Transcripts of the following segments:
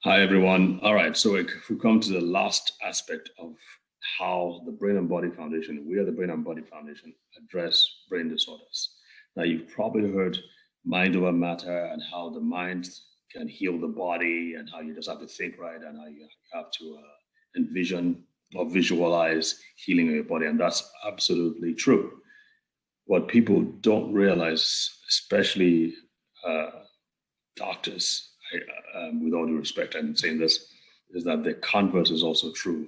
Hi, everyone. All right, so we come to the last aspect of how the Brain and Body Foundation, we are the Brain and Body Foundation, address brain disorders. Now, you've probably heard mind over matter and how the mind can heal the body and how you just have to think right and how you have to envision or visualize healing of your body. And that's absolutely true. What people don't realize, especially uh, doctors, with all due respect, I'm saying this, is that the converse is also true.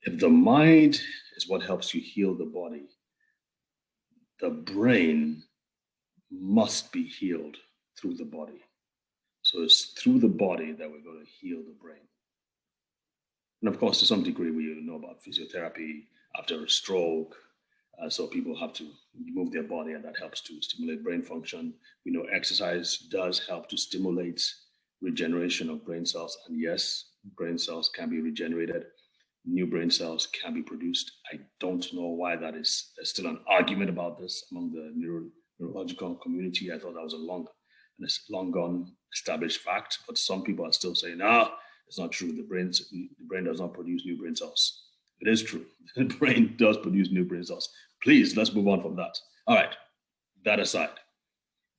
If the mind is what helps you heal the body, the brain must be healed through the body. So it's through the body that we're going to heal the brain. And of course, to some degree, we know about physiotherapy after a stroke. So people have to move their body, and that helps to stimulate brain function. We know exercise does help to stimulate regeneration of brain cells. And yes, brain cells can be regenerated. New brain cells can be produced. I don't know why that is. There's still an argument about this among the neurological community. I thought that was a long and it's long gone established fact, but some people are still saying, it's not true. The brain does not produce new brain cells. It is true. The brain does produce new brain cells. Please, let's move on from that. All right, that aside,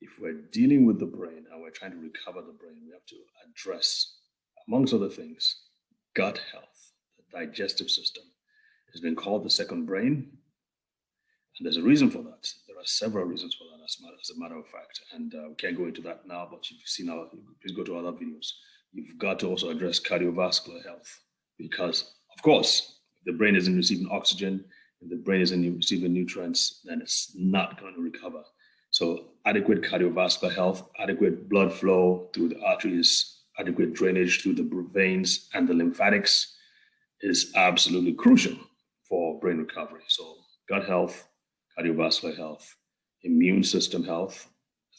if we're dealing with the brain and we're trying to recover the brain, we have to address, amongst other things, gut health, the digestive system. It's been called the second brain, and there's a reason for that. There are several reasons for that, as a matter of fact. And we can't go into that now, but you've seen our, please go to other videos. You've got to also address cardiovascular health because, of course, if the brain isn't receiving oxygen, if the brain isn't receiving nutrients, then it's not going to recover. So, adequate cardiovascular health, adequate blood flow through the arteries, adequate drainage through the veins and the lymphatics is absolutely crucial for brain recovery. So, gut health, cardiovascular health, immune system health.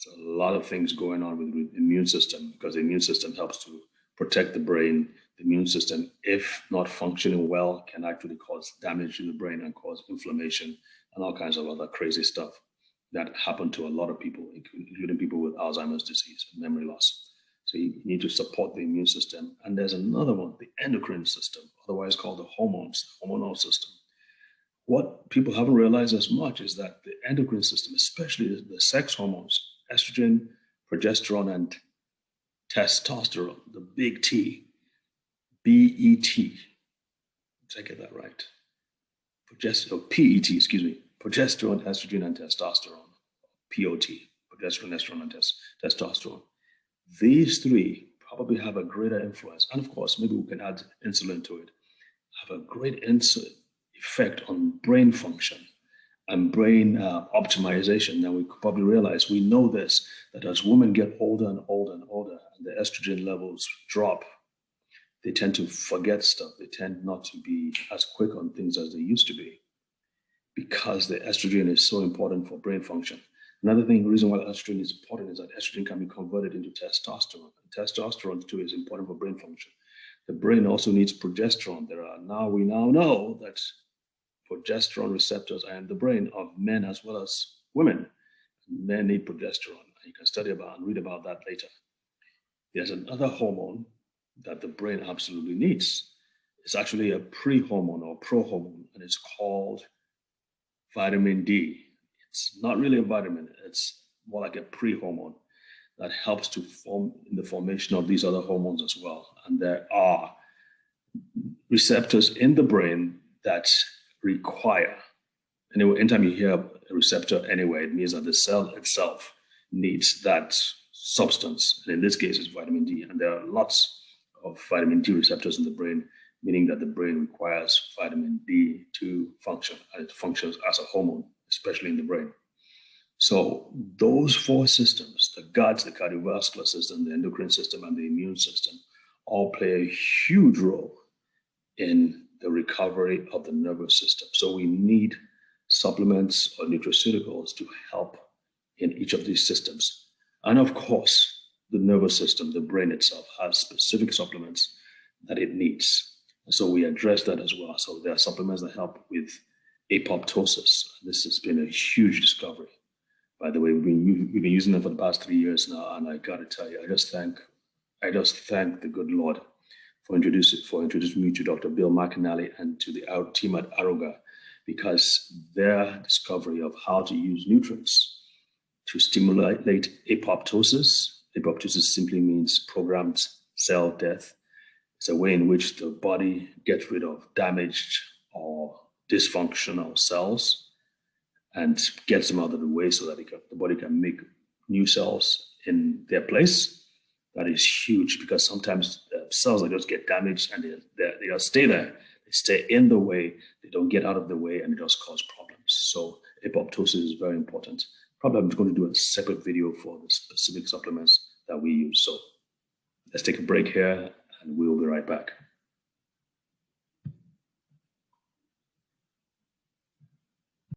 There's a lot of things going on with the immune system because the immune system helps to protect the brain. The immune system, if not functioning well, can actually cause damage to the brain and cause inflammation and all kinds of other crazy stuff that happen to a lot of people, including people with Alzheimer's disease and memory loss. So you need to support the immune system. And there's another one, the endocrine system, otherwise called the hormones, the hormonal system. What people haven't realized as much is that the endocrine system, especially the sex hormones, estrogen, progesterone, and testosterone, the big T, BET, did I get that right? PET, excuse me, progesterone, estrogen, and testosterone, POT, progesterone, estrogen, and testosterone. These three probably have a greater influence. And of course, maybe we can add insulin to it, have a great effect on brain function and brain optimization than we could probably realize. We know this, that as women get older and older and older and the estrogen levels drop, they tend to forget stuff. They tend not to be as quick on things as they used to be because the estrogen is so important for brain function. Another thing, the reason why estrogen is important is that estrogen can be converted into testosterone. And testosterone too is important for brain function. The brain also needs progesterone. We now know that progesterone receptors are in the brain of men as well as women. Men need progesterone. You can study about and read about that later. There's another hormone that the brain absolutely needs. It's actually a pre-hormone or pro-hormone, and it's called vitamin D. It's not really a vitamin, it's more like a pre-hormone that helps to form in the formation of these other hormones as well. And there are receptors in the brain that require, anyway, anytime you hear a receptor anyway, it means that the cell itself needs that substance. And in this case, it's vitamin D. And there are lots of vitamin D receptors in the brain, meaning that the brain requires vitamin D to function. And it functions as a hormone, especially in the brain. So those four systems, the gut, the cardiovascular system, the endocrine system, and the immune system, all play a huge role in the recovery of the nervous system. So we need supplements or nutraceuticals to help in each of these systems. And of course, the nervous system, the brain itself, has specific supplements that it needs. So we address that as well. So there are supplements that help with apoptosis. This has been a huge discovery. By the way, we've been using them for the past 3 years now, and I got to tell you, I just thank I just thank the good Lord for introducing me to Dr. Bill McAnally and to the team at Aroga, because their discovery of how to use nutrients to stimulate apoptosis. Apoptosis simply means programmed cell death. It's a way in which the body gets rid of damaged or dysfunctional cells and gets them out of the way so that the body can make new cells in their place. That is huge, because sometimes cells that just get damaged and they just stay there. They stay in the way, they don't get out of the way, and it just cause problems. So apoptosis is very important. Probably I'm going to do a separate video for the specific supplements that we use. So let's take a break here and we'll be right back.